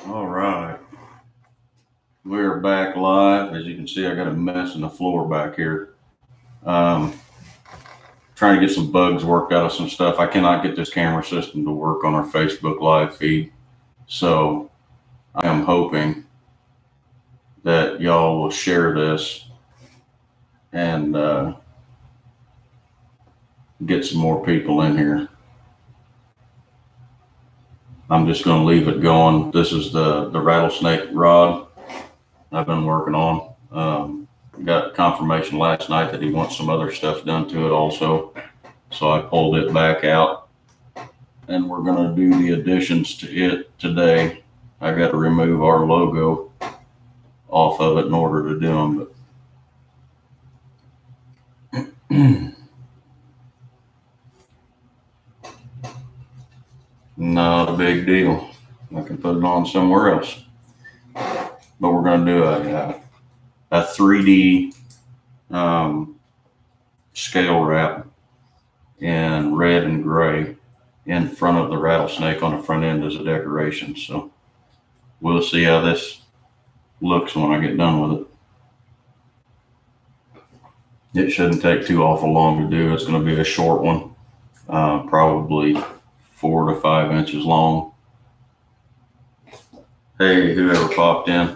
All right. We're back live. As you can see, I got a mess in the floor back here. Trying to get some bugs worked out of some stuff. I cannot get this camera system to work on our Facebook live feed. So I am hoping that y'all will share this and get some more people in here. I'm just going to leave it going. This is the rattlesnake rod I've been working on. Got confirmation last night that he wants some other stuff done to it also. So I pulled it back out and we're going to do the additions to it today. I got to remove our logo off of it in order to do them. But not a big deal. I can put it on somewhere else. But we're going to do a 3D scale wrap in red and gray in front of the rattlesnake on the front end as a decoration. So we'll see how this looks when I get done with it. It shouldn't take too awful long to do. It's going to be a short one, probably 4 to 5 inches long. Hey, whoever popped in,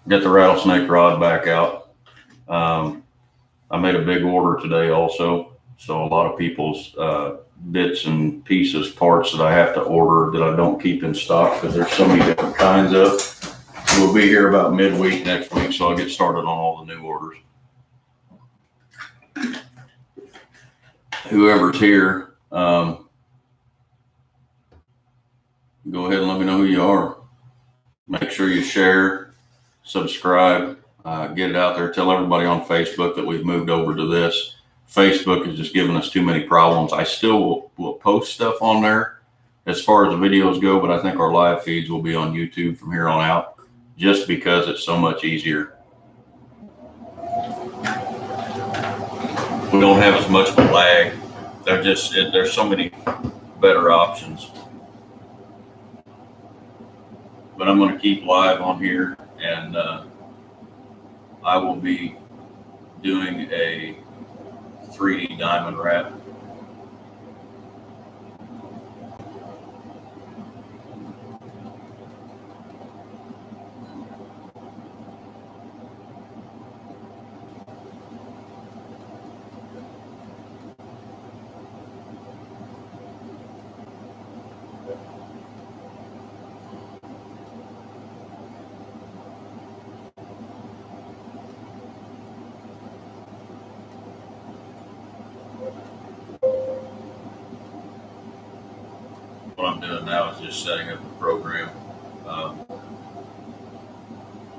get the rattlesnake rod back out. I made a big order today also. So a lot of people's bits and pieces, parts that I have to order that I don't keep in stock because there's so many different kinds of. We'll be here about midweek next week, so I'll get started on all the new orders. Whoever's here, go ahead and let me know who you are. Make sure you share, subscribe, get it out there. Tell everybody on Facebook that we've moved over to this. Facebook is just giving us too many problems. I still will post stuff on there as far as the videos go, but I think our live feeds will be on YouTube from here on out just because it's so much easier. We don't have as much of a lag. There's so many better options. But I'm going to keep live on here, and I will be doing a 3D diamond wrap. What I'm doing now is just setting up a program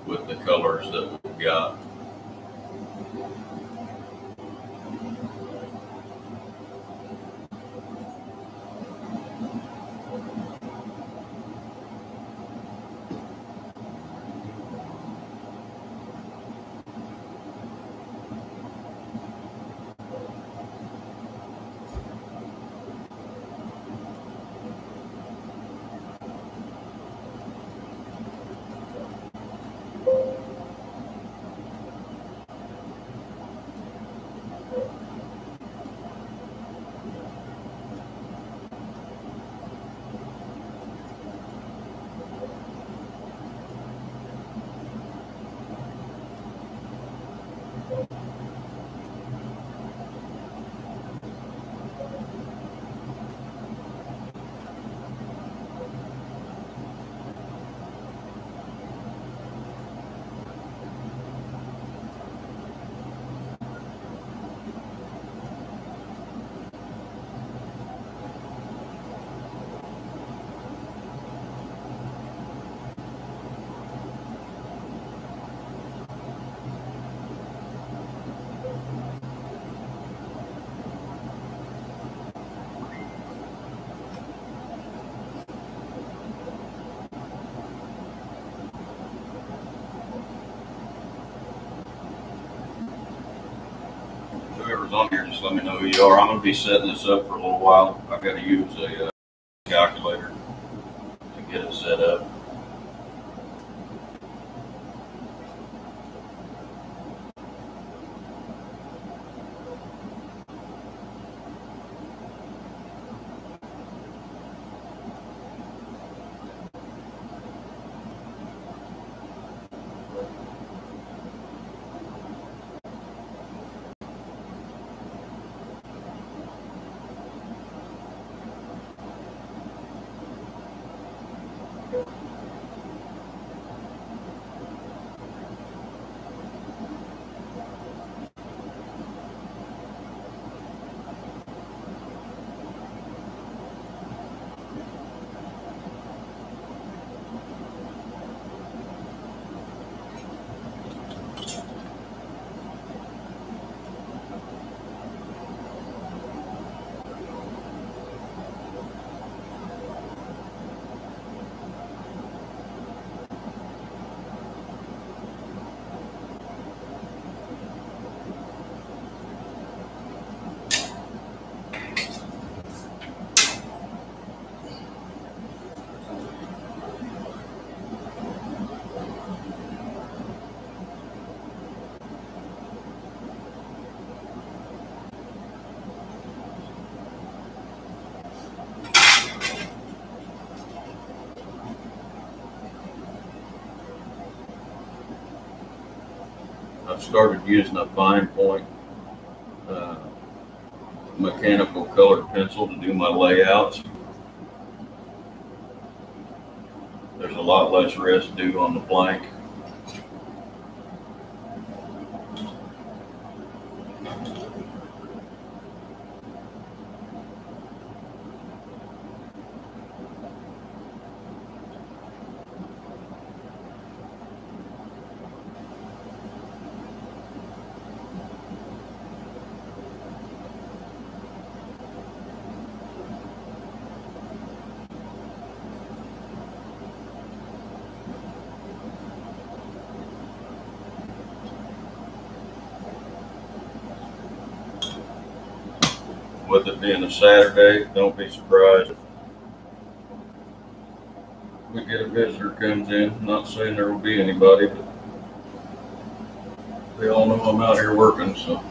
with the colors that we've got. Whoever's on here, just let me know who you are. I'm going to be setting this up for a little while. I've got to use a calculator to get it set up. started using a fine point uh, mechanical colored pencil to do my layouts. There's a lot less residue on the blank. With it being a Saturday, don't be surprised if we get a visitor comes in. Not saying there will be anybody, but they all know I'm out here working, so.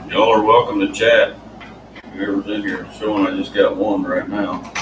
Y'all are welcome to chat. Whoever's in here is showing I just got one right now.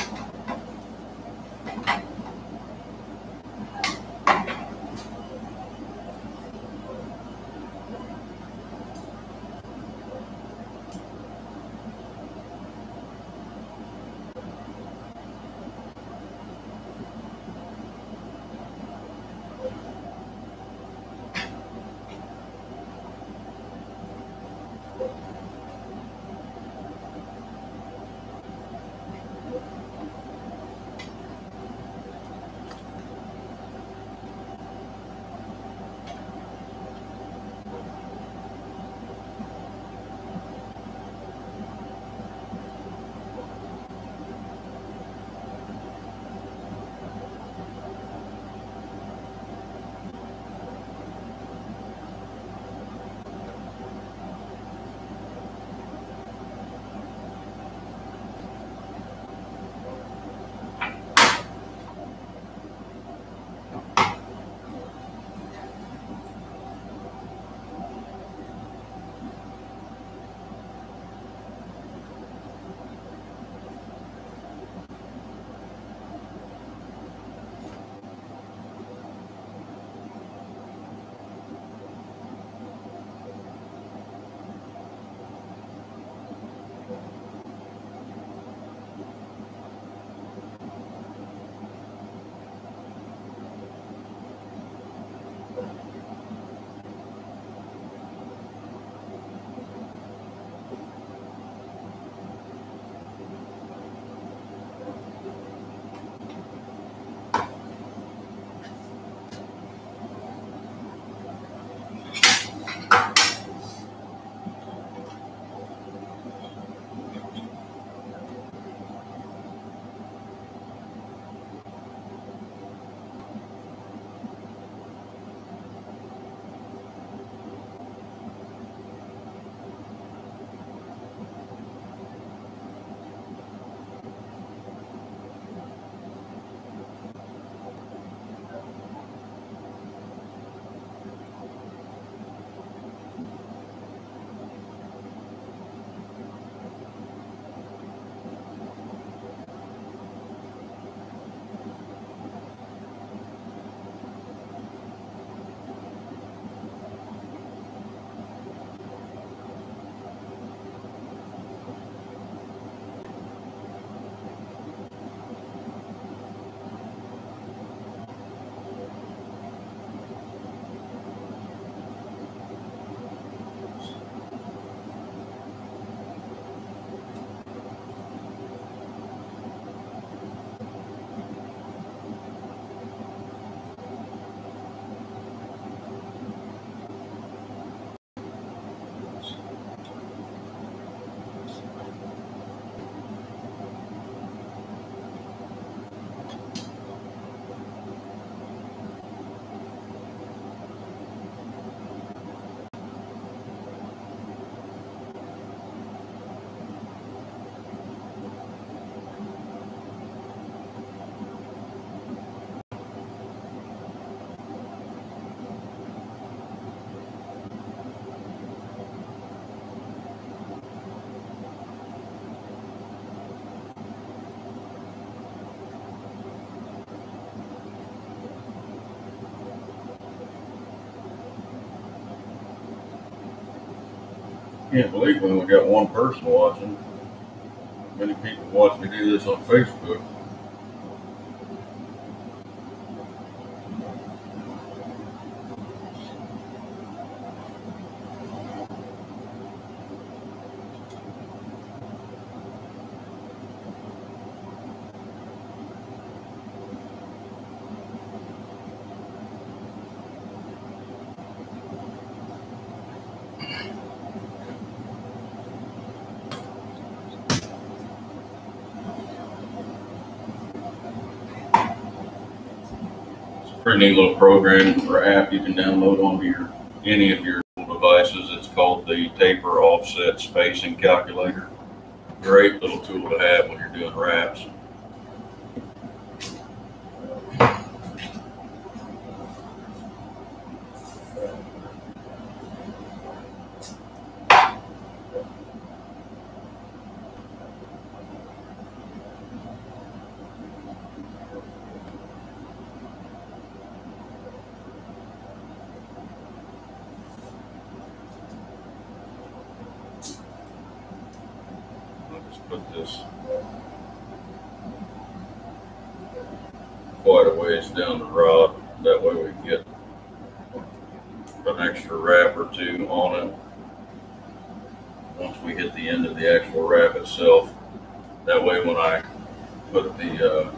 Can't believe we only got one person watching. Many people watch me do this on Facebook. Pretty neat little program or app you can download onto any of your devices. It's called the Taper Offset Spacing Calculator. Great little tool to have when you're doing wraps. I'll just put this quite a ways down the rod. That way we can get an extra wrap or two on it once we hit the end of the actual wrap itself. That way when I put the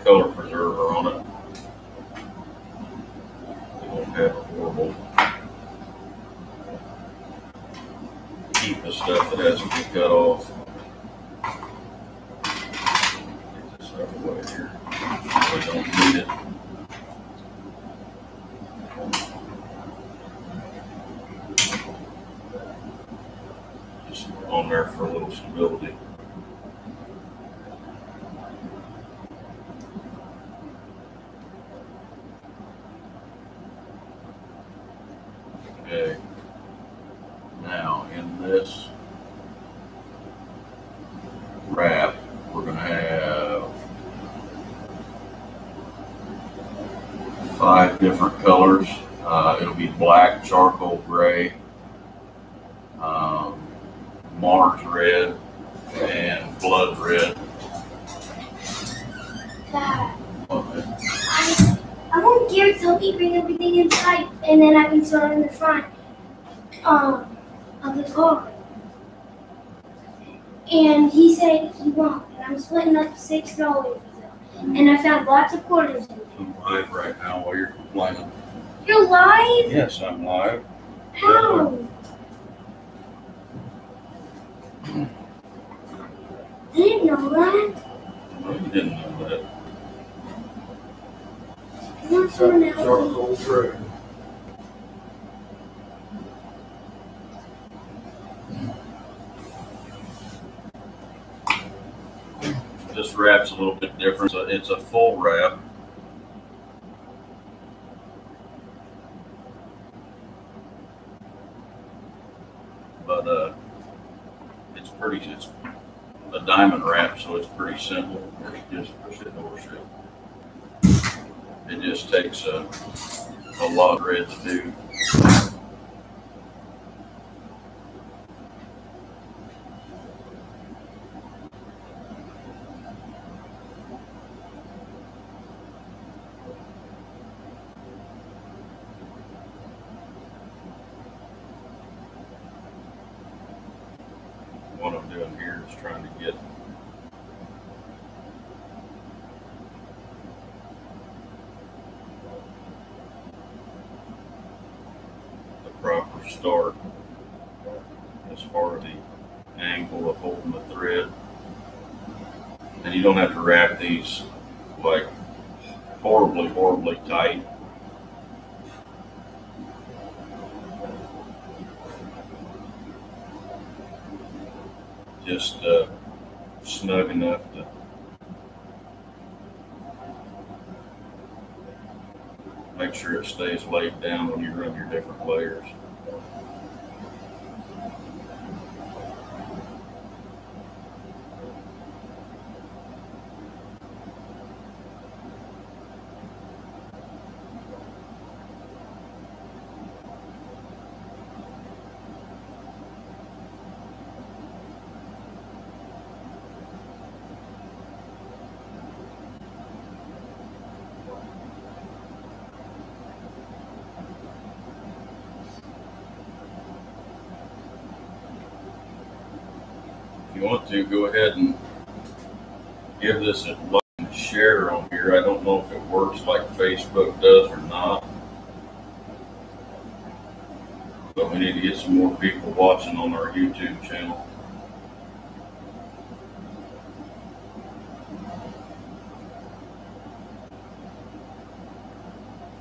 color preserver on it, it won't have a horrible heap of stuff that has to be cut off. Get this out of the way here. We don't need it. Just on there for a little stability. Okay. Now in this wrap, we're going to have 5 different colors. It'll be black, charcoal gray, Mars red, and blood red. Dad, I want Garrett to help me bring everything inside, and then I can start in the front of the car. And he said he won't, and I'm splitting up $6 with him. And I found lots of quarters in there. I'm live right now while you're complaining. You're live? Yes, I'm live. How? I didn't know that. No, you didn't know that. I want someone to help me. Charcoal gray. This wrap's a little bit different. So it's a full wrap. But it's a diamond wrap, so it's pretty simple. Just push it over shit. It just takes a lot of thread to do. What I'm doing here is trying to get the proper start as far as the angle of holding the thread. And you don't have to wrap these like horribly tight. Just snug enough to make sure it stays laid down when you run your different layers. you want to, go ahead and give this a like and share on here. I don't know if it works like Facebook does or not, but we need to get some more people watching on our YouTube channel.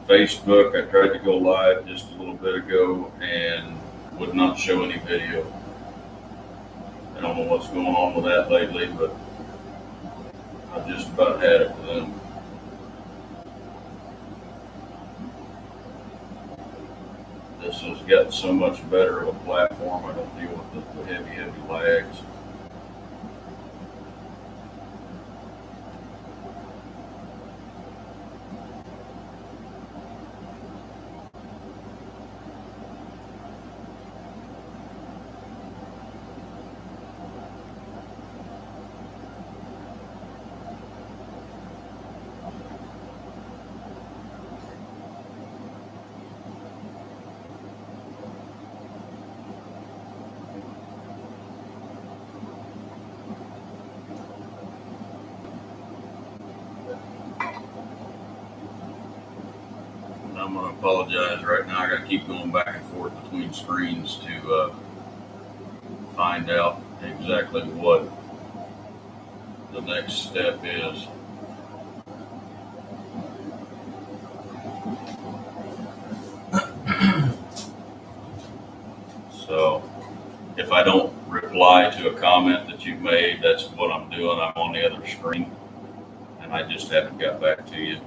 Facebook, I tried to go live just a little bit ago and would not show any video. I don't know what's going on with that lately, but I just about had it with them. This has got so much better of a platform. I don't deal with the heavy lags. I'm going to apologize right now. I got to keep going back and forth between screens to find out exactly what the next step is. So if I don't reply to a comment that you've made, that's what I'm doing. I'm on the other screen and I just haven't got back to you.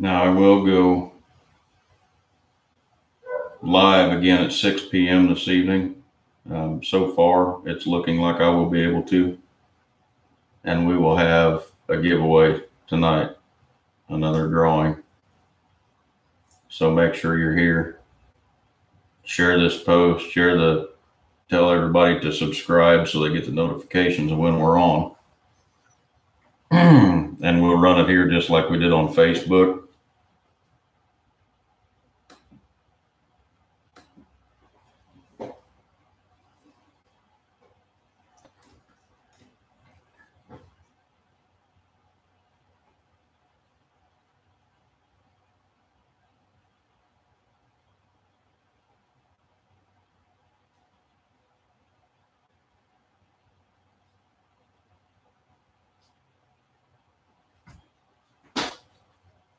Now I will go live again at 6 p.m. this evening. So far, it's looking like I will be able to. And we will have a giveaway tonight, another drawing. So make sure you're here. Share this post, tell everybody to subscribe so they get the notifications of when we're on. And we'll run it here just like we did on Facebook.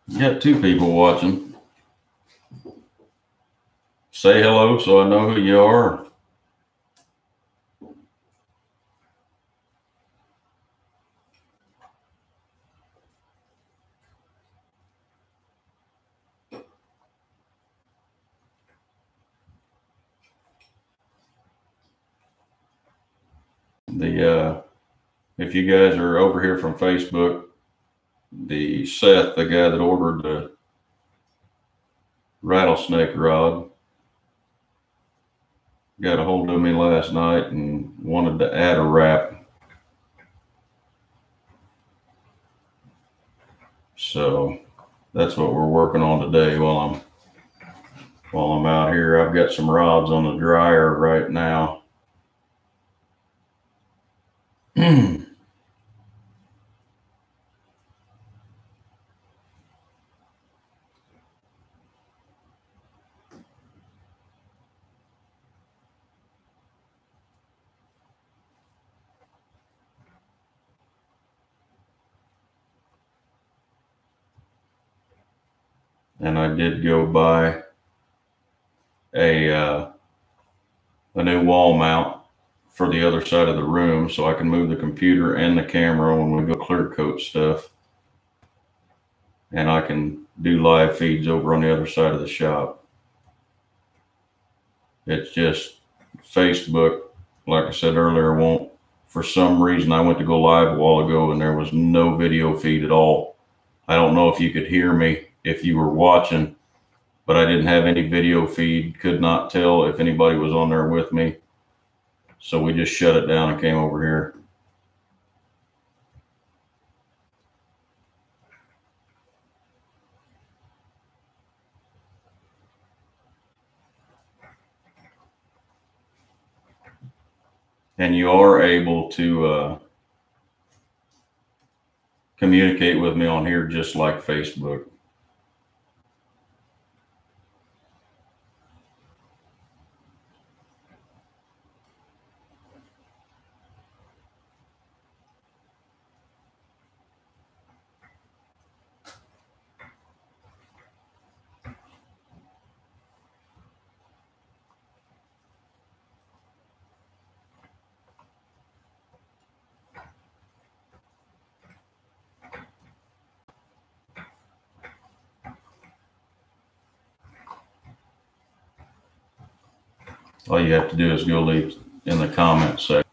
You got 2 people watching. Say hello so I know who you are. If you guys are over here from Facebook, the Seth, the guy that ordered the rattlesnake rod, got a hold of me last night and wanted to add a wrap. So that's what we're working on today while I'm out here. I've got some rods on the dryer right now. And I did go buy a new wall mount for the other side of the room so I can move the computer and the camera when we go clear coat stuff. And I can do live feeds over on the other side of the shop. It's just Facebook, like I said earlier, won't, for some reason, I went to go live a while ago and there was no video feed at all. I don't know if you could hear me if you were watching, but I didn't have any video feed, could not tell if anybody was on there with me. So we just shut it down and came over here. And you are able to communicate with me on here just like Facebook. All you have to do is go leave in the comments section.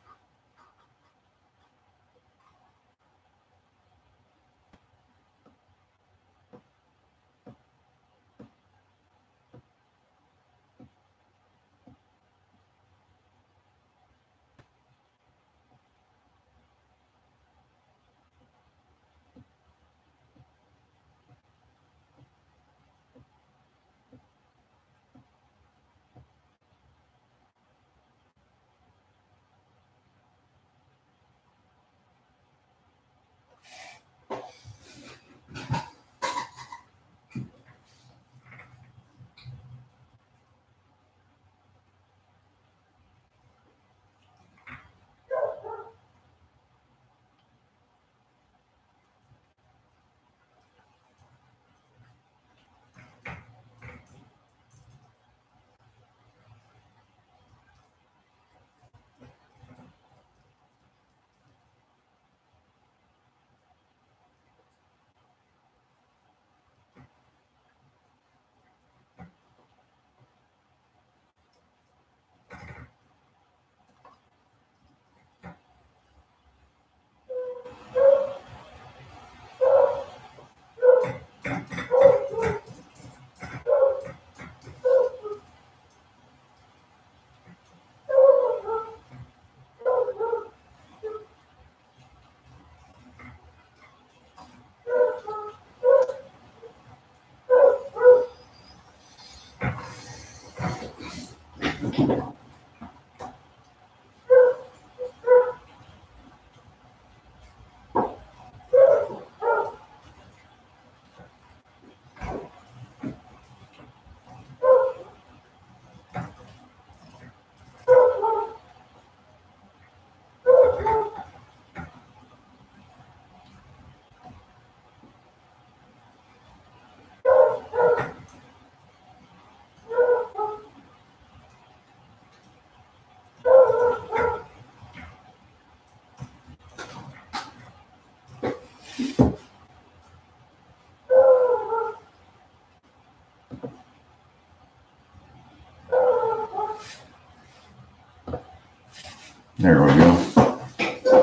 There we go.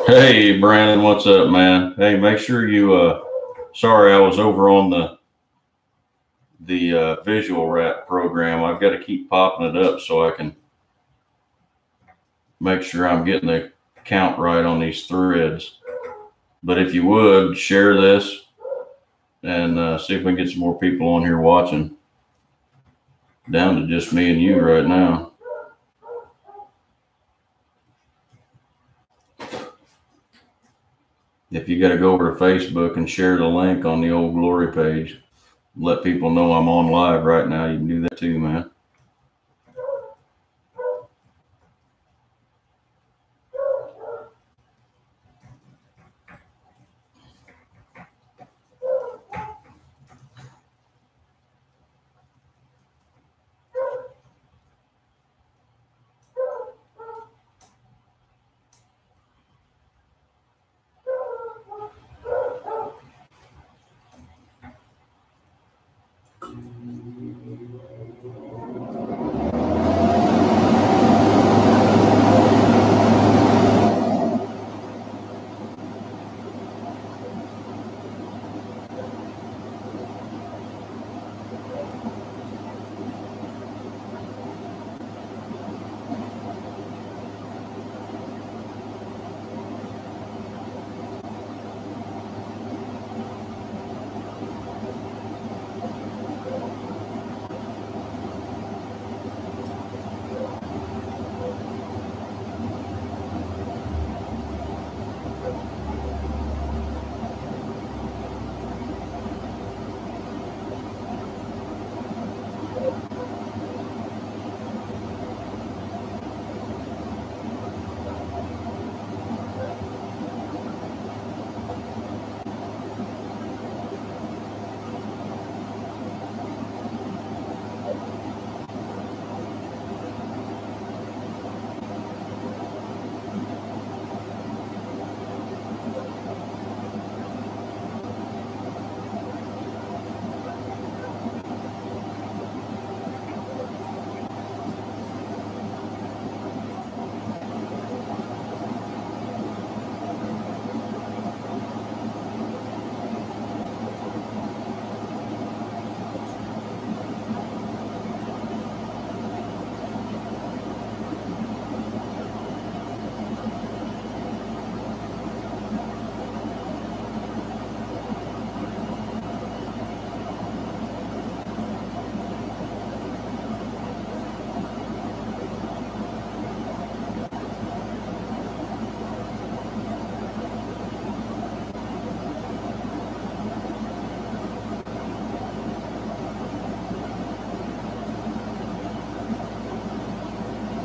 Hey, Brandon, what's up, man? Hey, make sure you, sorry, I was over on the visual wrap program. I've got to keep popping it up so I can make sure I'm getting the count right on these threads. But if you would, share this and see if we can get some more people on here watching. Down to just me and you right now. If you got to go over to Facebook and share the link on the Old Glory page, let people know I'm on live right now, you can do that too, man.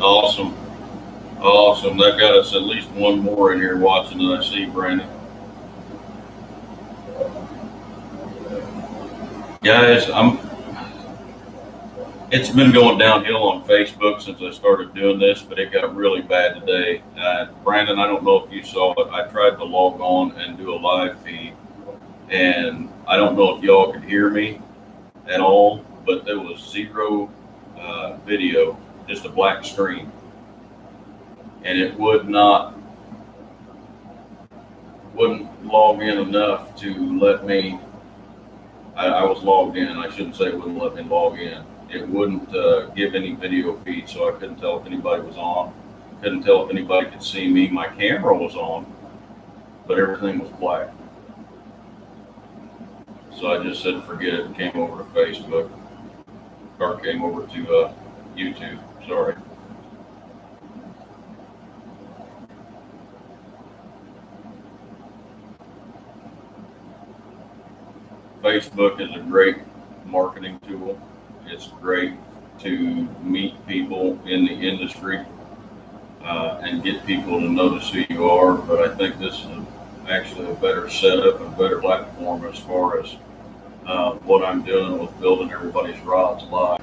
Awesome. Awesome. That got us at least one more in here watching that I see, Brandon. Guys, it's been going downhill on Facebook since I started doing this, but it got really bad today. Brandon, I don't know if you saw it. I tried to log on and do a live feed, and I don't know if y'all could hear me at all, but there was zero video, just a black screen. And it wouldn't log in enough to let me, I was logged in. I shouldn't say it wouldn't let me log in. It wouldn't give any video feed, so I couldn't tell if anybody was on. Couldn't tell if anybody could see me. My camera was on, but everything was black. So I just said forget it and came over to Facebook, or came over to YouTube, sorry. Facebook is a great marketing tool. It's great to meet people in the industry and get people to notice who you are. But I think this is actually a better setup and better platform as far as what I'm doing with building everybody's rods live.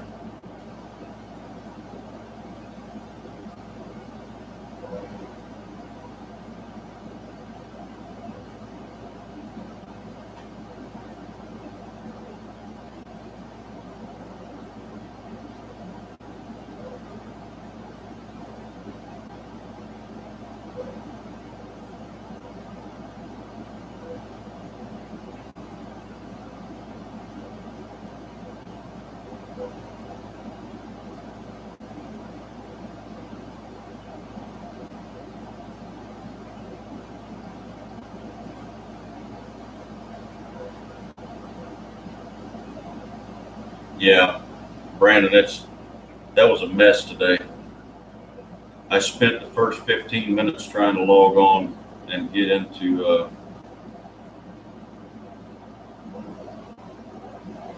Yeah, Brandon, that was a mess today. I spent the first 15 minutes trying to log on and get into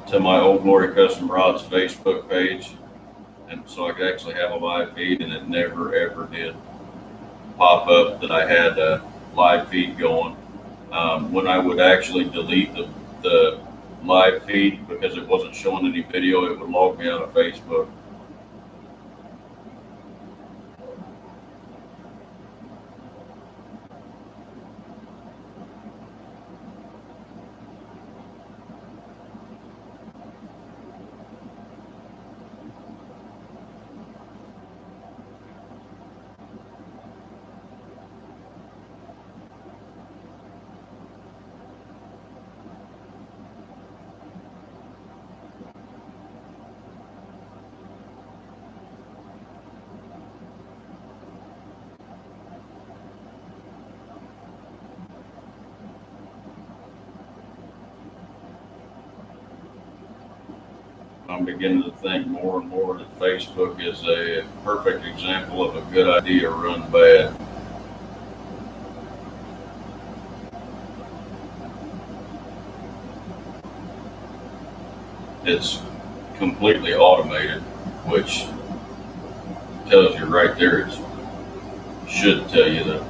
to my Old Glory Custom Rods Facebook page, and so I could actually have a live feed, and it never ever did pop up that I had a live feed going. When I would actually delete the live feed because it wasn't showing any video, it would log me out of Facebook. I'm beginning to think more and more that Facebook is a perfect example of a good idea run bad. It's completely automated, which tells you right there, it should tell you to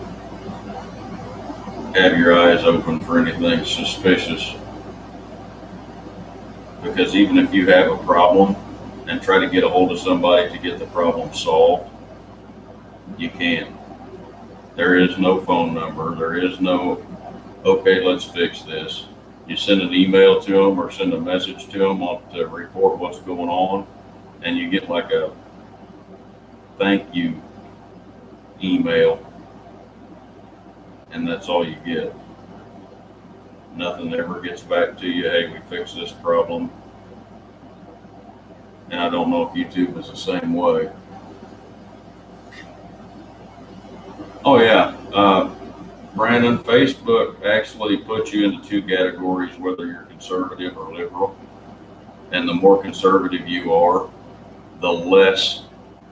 have your eyes open for anything suspicious. Because even if you have a problem and try to get a hold of somebody to get the problem solved, you can't. There is no phone number. There is no, okay, let's fix this. You send an email to them or send a message to them to report what's going on, and you get like a thank you email, and that's all you get. Nothing ever gets back to you, hey, we fixed this problem. And I don't know if YouTube is the same way. Oh yeah, Brandon, Facebook actually puts you into two categories, whether you're conservative or liberal. And the more conservative you are, the less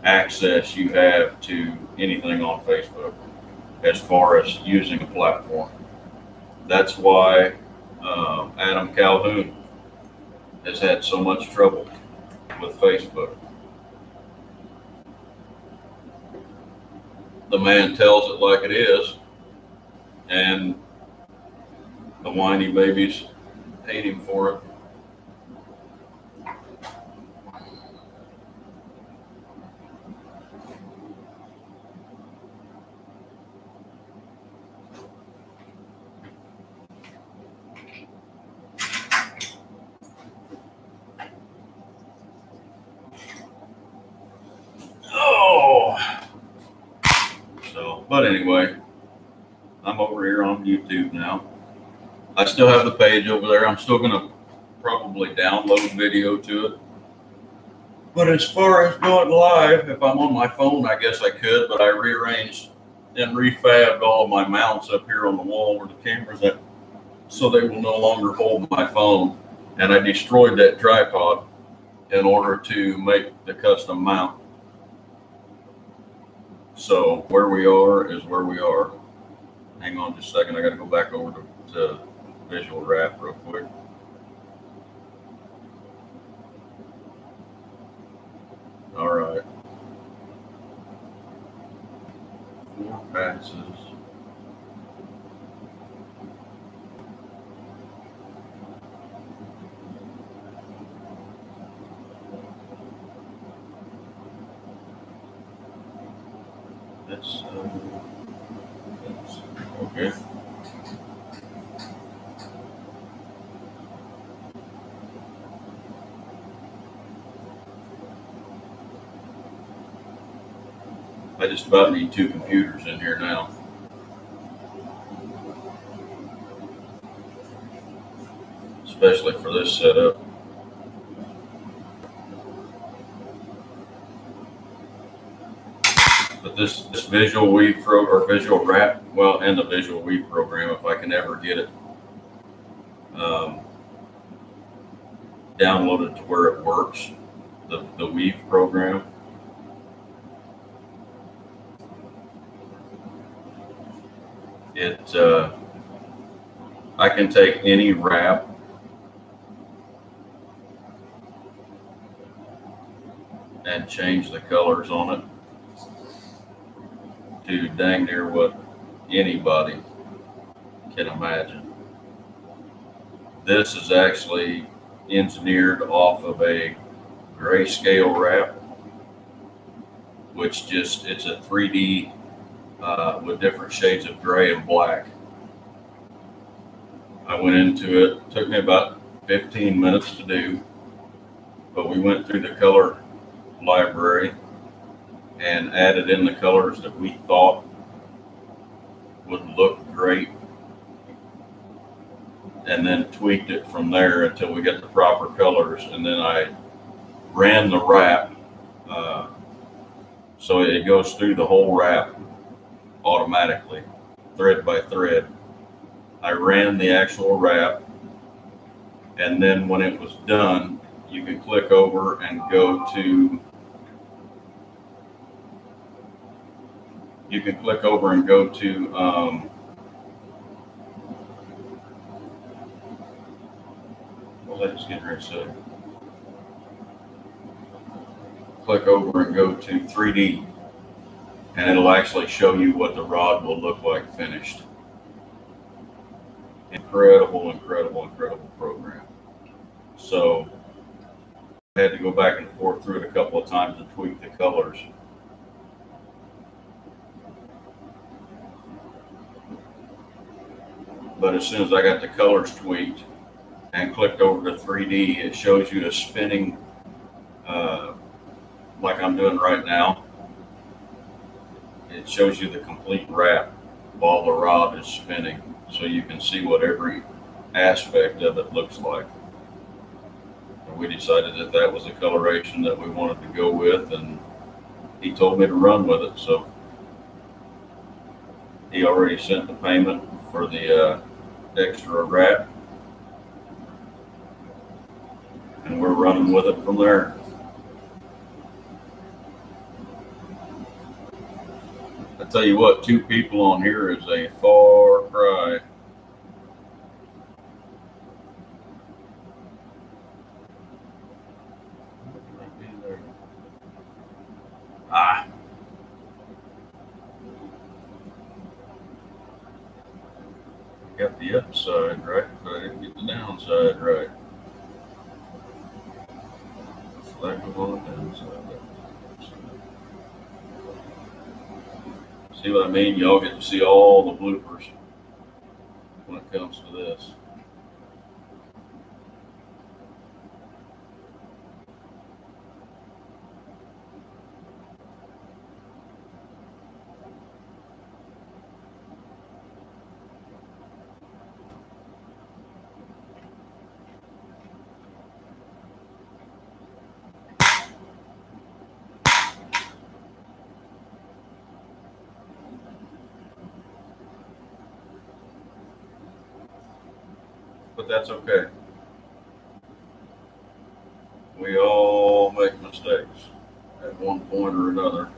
access you have to anything on Facebook as far as using a platform. That's why Adam Calhoun has had so much trouble with Facebook. The man tells it like it is, and the whiny babies hate him for it. But anyway, I'm over here on YouTube now. I still have the page over there. I'm still going to probably download video to it. But as far as going live, if I'm on my phone, I guess I could, but I rearranged and refabbed all of my mounts up here on the wall where the camera's at, so they will no longer hold my phone. And I destroyed that tripod in order to make the custom mount. So where we are is where we are. Hang on just a second. I got to go back over to Visual Wrap real quick. passes. That's okay. I just about need 2 computers in here now. Especially for this setup. But this visual weave or visual wrap, well, and the visual weave program, if I can ever get it downloaded to where it works, the weave program. I can take any wrap and change the colors on it to dang near what anybody can imagine. This is actually engineered off of a grayscale wrap, which it's a 3D with different shades of gray and black. I went into it, took me about 15 minutes to do, but we went through the color library and added in the colors that we thought would look great, and then tweaked it from there until we got the proper colors. And then I ran the wrap, so it goes through the whole wrap automatically, thread by thread. I ran the actual wrap, and then when it was done, you can click over and go to what was I just getting ready to say? Click over and go to 3D, and it'll actually show you what the rod will look like finished. Incredible, incredible, incredible program. So I had to go back and forth through it a couple of times and tweak the colors. But as soon as I got the colors tweaked and clicked over to 3D, it shows you a spinning, like I'm doing right now. It shows you the complete wrap while the rod is spinning, so you can see what every aspect of it looks like. And we decided that that was a coloration that we wanted to go with, and he told me to run with it. So he already sent the payment for the extra wrap, and we're running with it from there. I tell you what, 2 people on here is a far cry. Got the upside right, but I didn't get the downside right. Select on the downside. See what I mean? Y'all get to see all the bloopers when it comes to this. But that's okay. We all make mistakes at one point or another.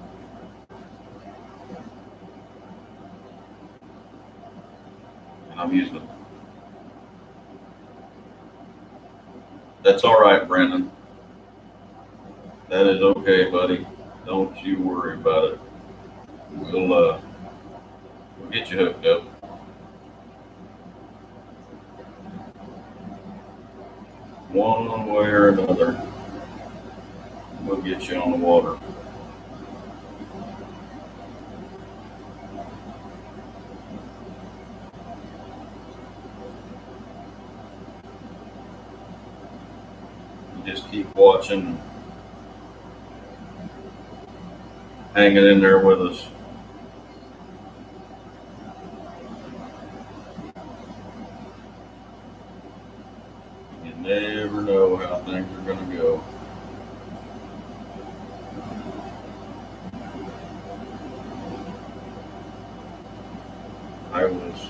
And I'm using it. That's all right, Brandon. That is okay, buddy. Don't you worry about it. We'll get you hooked up. One way or another, we'll get you on the water. You just keep watching, hanging in there with us. You never know how things are going to go. I was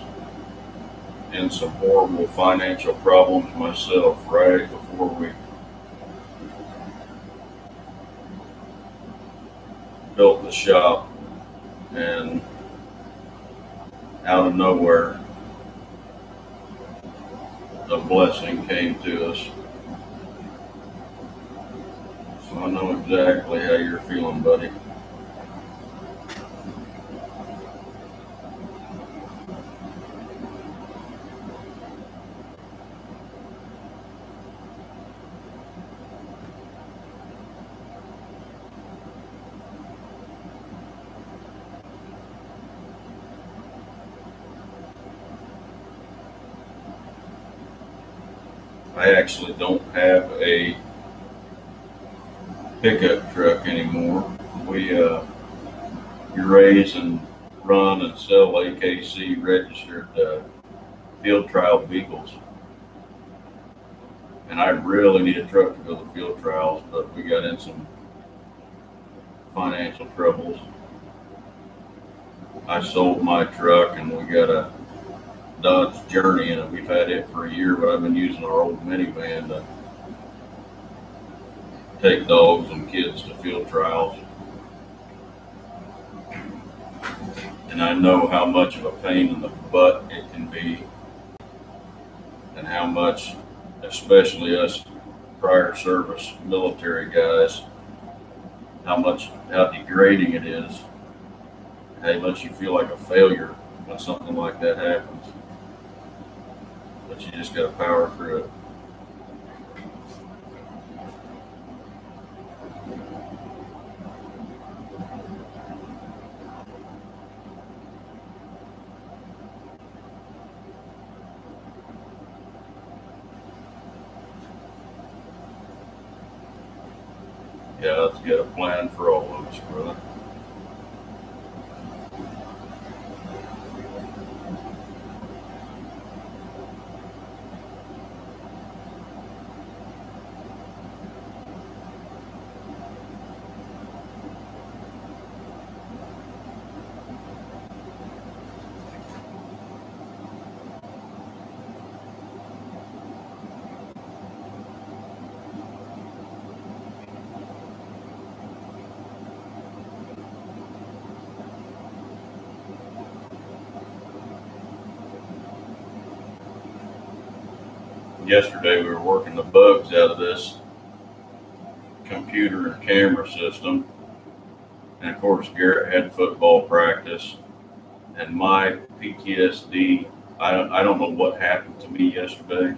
in some horrible financial problems myself right before we built the shop, and out of nowhere, a blessing came to us. So I know exactly how you're feeling, buddy. I actually don't have a pickup truck anymore. We raise and run and sell AKC registered field trial beagles, and I really need a truck to go to field trials, but we got in some financial troubles. I sold my truck, and we got a Dodge Journey, and we've had it for a year, but I've been using our old minivan to take dogs and kids to field trials. And I know how much of a pain in the butt it can be, and how much, especially us prior service military guys, how degrading it is. It lets you feel like a failure when something like that happens. But you just got to power through it. Yeah, let's get a plan for all of us, brother. Yesterday we were working the bugs out of this computer and camera system, and of course Garrett had football practice, and my PTSD, I don't know what happened to me yesterday,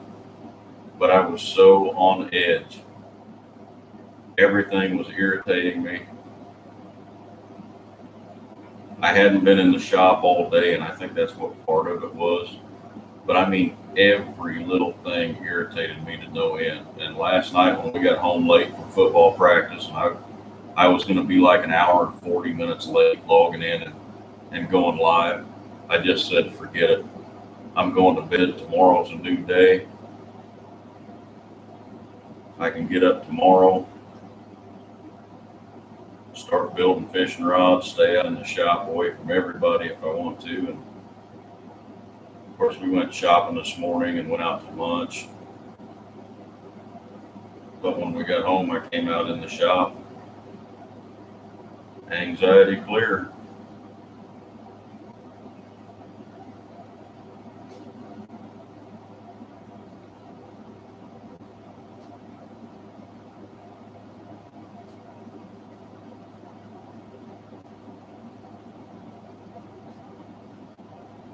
but I was so on edge. Everything was irritating me. I hadn't been in the shop all day, and I think that's what part of it was. But I mean, every little thing irritated me to no end. And last night when we got home late from football practice, and I was going to be like an hour and 40 minutes late logging in and going live, I just said, forget it. I'm going to bed. Tomorrow's a new day. I can get up tomorrow, start building fishing rods, stay out in the shop away from everybody if I want to. And of course, we went shopping this morning and went out to lunch. But when we got home, I came out in the shop, anxiety clear.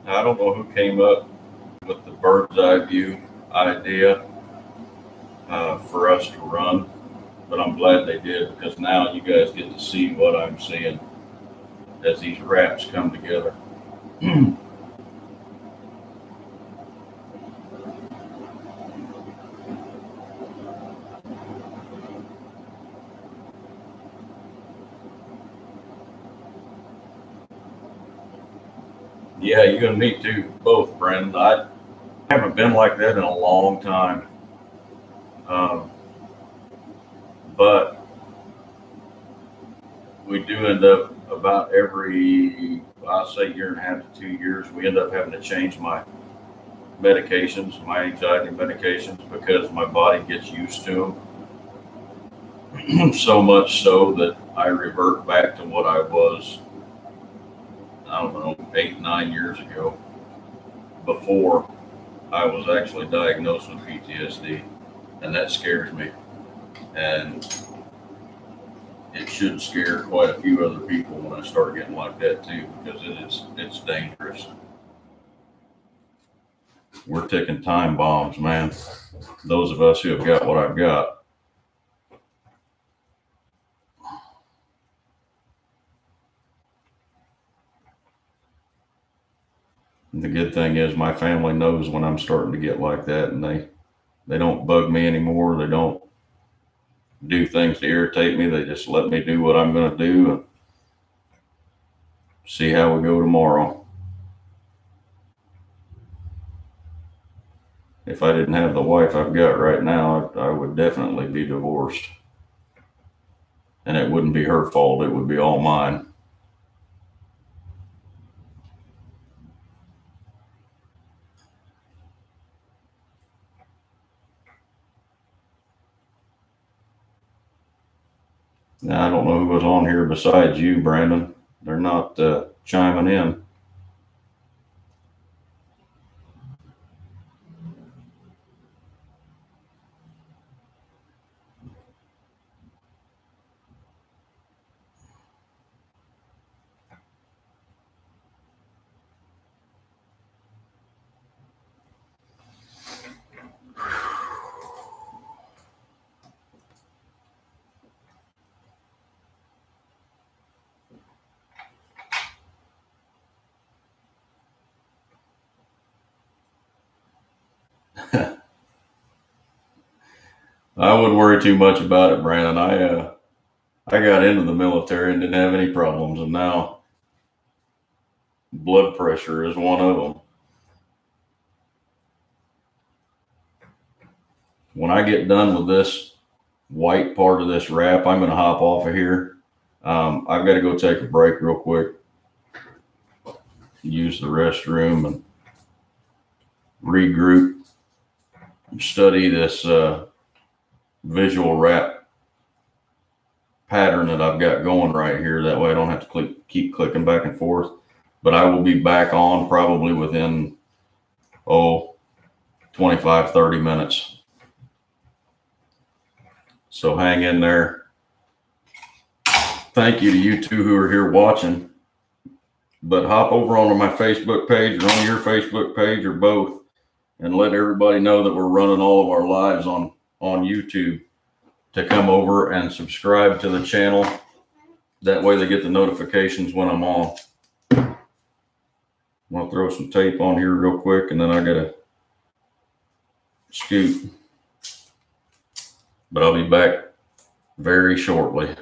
I don't know who came up with the bird's eye view idea for us to run, but I'm glad they did, because now you guys get to see what I'm seeing as these wraps come together. Yeah, you're gonna need to both, Brandon. I haven't been like that in a long time, but we do end up about every, I'll say, year and a half to 2 years, we end up having to change my medications, my anxiety medications, because my body gets used to them so much so that I revert back to what I was, I don't know, 8, 9 years ago, before I was actually diagnosed with PTSD. And that scares me. And it should scare quite a few other people when I start getting like that too, because it's dangerous. We're ticking time bombs, man. Those of us who have got what I've got. And the good thing is my family knows when I'm starting to get like that, and they don't bug me anymore. They don't do things to irritate me. They just let me do what I'm going to do and see how we go tomorrow. If I didn't have the wife I've got right now, I would definitely be divorced. And it wouldn't be her fault. It would be all mine. Now, I don't know who was on here besides you, Brandon. They're not chiming in. I wouldn't worry too much about it, Brandon. I got into the military and didn't have any problems, and now blood pressure is one of them. When I get done with this white part of this wrap, I'm going to hop off of here. I've got to go take a break real quick, use the restroom, and regroup, study this visual wrap pattern that I've got going right here. That way I don't have to keep clicking back and forth. But I will be back on probably within 25, 30 minutes. So hang in there. Thank you to you two who are here watching. But hop over onto my Facebook page or on your Facebook page or both, and let everybody know that we're running all of our lives on YouTube, to come over and subscribe to the channel. That way they get the notifications when I'm on. I'm going to throw some tape on here real quick, and then I got to scoot. But I'll be back very shortly.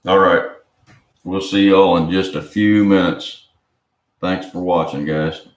All right. We'll see y'all in just a few minutes. Thanks for watching, guys.